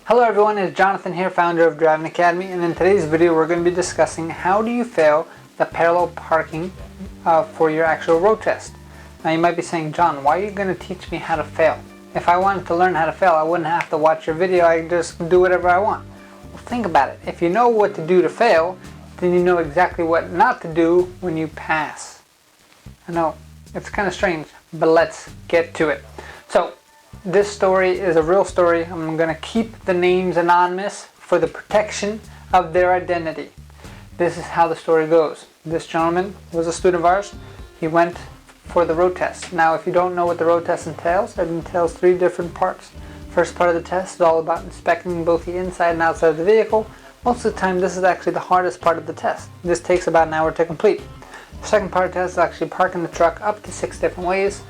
Hello everyone, it's Jonathan here, founder of Driving Academy, and in today's video we're going to be discussing how do you fail the parallel parking for your actual road test. Now you might be saying, John, why are you going to teach me how to fail? If I wanted to learn how to fail, I wouldn't have to watch your video, I could just do whatever I want. Well, think about it. If you know what to do to fail, then you know exactly what not to do when you pass. I know, it's kind of strange, but let's get to it. So, this story is a real story. I'm going to keep the names anonymous for the protection of their identity. This is how the story goes. This gentleman was a student of ours. He went for the road test. Now, if you don't know what the road test entails, it entails 3 different parts. First part of the test is all about inspecting both the inside and outside of the vehicle. Most of the time, this is actually the hardest part of the test. This takes about an hour to complete. The second part of the test is actually parking the truck up to 6 different ways.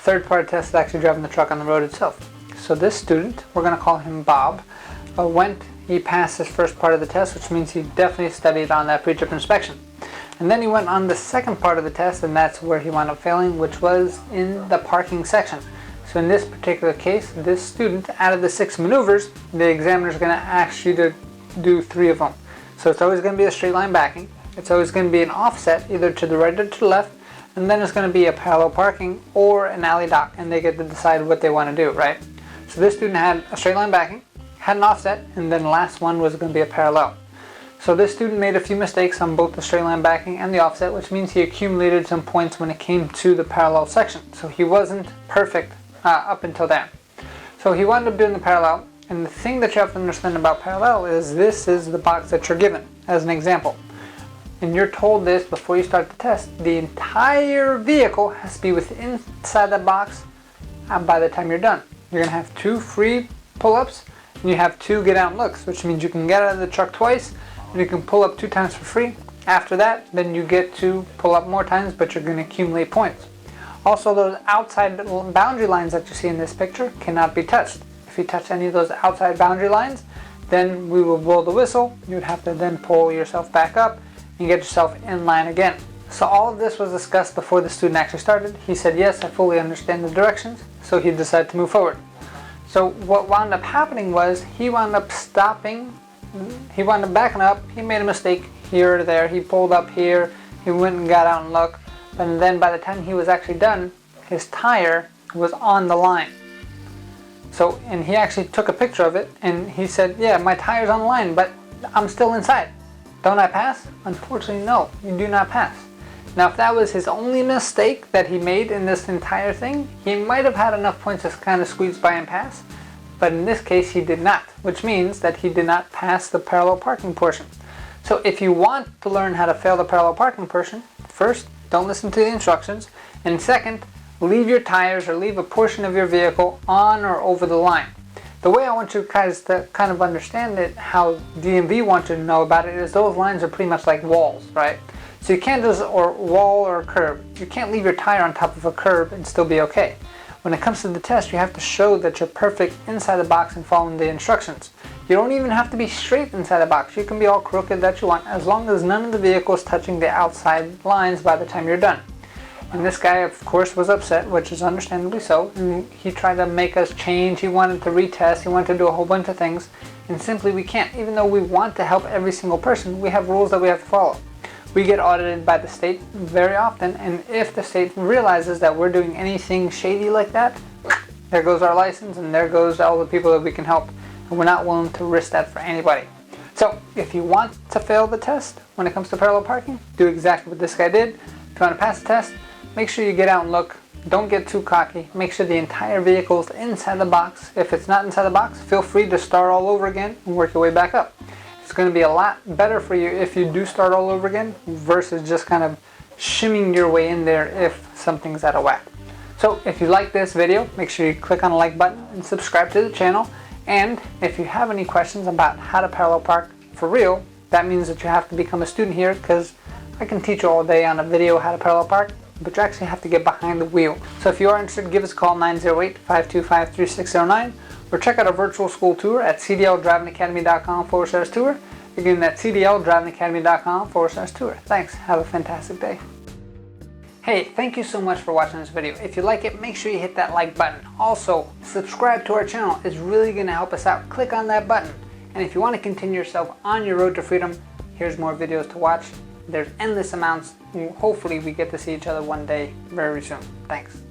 Third part of the test is actually driving the truck on the road itself. So this student, we're going to call him Bob, he passed his first part of the test, which means he definitely studied on that pre-trip inspection. And then he went on the second part of the test, and that's where he wound up failing, which was in the parking section. So in this particular case, this student, out of the 6 maneuvers, the examiner is going to ask you to do 3 of them. So it's always going to be a straight line backing. It's always going to be an offset, either to the right or to the left. And then it's going to be a parallel parking or an alley dock, and they get to decide what they want to do, right? So this student had a straight line backing, had an offset, and then the last one was going to be a parallel. So this student made a few mistakes on both the straight line backing and the offset, which means he accumulated some points when it came to the parallel section. So he wasn't perfect up until then. So he wound up doing the parallel, and the thing that you have to understand about parallel is this is the box that you're given as an example. And you're told this before you start the test. The entire vehicle has to be within inside the box by the time you're done. You're going to have 2 free pull-ups, and you have 2 get out and looks, which means you can get out of the truck twice, and you can pull up 2 times for free. After that, then you get to pull up more times, but you're going to accumulate points. Also, those outside boundary lines that you see in this picture cannot be touched. If you touch any of those outside boundary lines, then we will blow the whistle. You would have to then pull yourself back up and get yourself in line again. So all of this was discussed before the student actually started. He said, yes, I fully understand the directions, so he decided to move forward. So what wound up happening was he wound up stopping, he wound up backing up, he made a mistake here or there, he pulled up here, he went and got out and looked, and then by the time he was actually done, his tire was on the line. So, and he actually took a picture of it, and he said, yeah, my tire's on the line, but I'm still inside. Don't I pass? Unfortunately, no, you do not pass. Now, if that was his only mistake that he made in this entire thing, he might have had enough points to kind of squeeze by and pass, but in this case, he did not, which means that he did not pass the parallel parking portion. So if you want to learn how to fail the parallel parking portion, first, don't listen to the instructions, and second, leave your tires or leave a portion of your vehicle on or over the line. The way I want you guys to kind of understand it, how DMV wants you to know about it, is those lines are pretty much like walls, right? So you can't just, or wall or curb, you can't leave your tire on top of a curb and still be okay. When it comes to the test, you have to show that you're perfect inside the box and following the instructions. You don't even have to be straight inside the box. You can be all crooked that you want, as long as none of the vehicle is touching the outside lines by the time you're done. And this guy, of course, was upset, which is understandably so, and he tried to make us change, he wanted to retest, he wanted to do a whole bunch of things, and simply we can't. Even though we want to help every single person, we have rules that we have to follow. We get audited by the state very often, and if the state realizes that we're doing anything shady like that, there goes our license, and there goes all the people that we can help, and we're not willing to risk that for anybody. So, if you want to fail the test when it comes to parallel parking, do exactly what this guy did. If you want to pass the test, make sure you get out and look. Don't get too cocky. Make sure the entire vehicle is inside the box. If it's not inside the box, feel free to start all over again and work your way back up. It's going to be a lot better for you if you do start all over again versus just kind of shimmying your way in there if something's out of whack. So if you like this video, make sure you click on the like button and subscribe to the channel. And if you have any questions about how to parallel park for real, that means that you have to become a student here, because I can teach you all day on a video how to parallel park, but you actually have to get behind the wheel. So if you are interested, give us a call, 908-525-3609, or check out our virtual school tour at cdldrivingacademy.com/tour. Again, that's cdldrivingacademy.com/tour. Thanks. Have a fantastic day. Hey, thank you so much for watching this video. If you like it, make sure you hit that like button. Also, subscribe to our channel. It's really going to help us out. Click on that button. And if you want to continue yourself on your road to freedom, here's more videos to watch. There's endless amounts. Hopefully we get to see each other one day very soon. Thanks.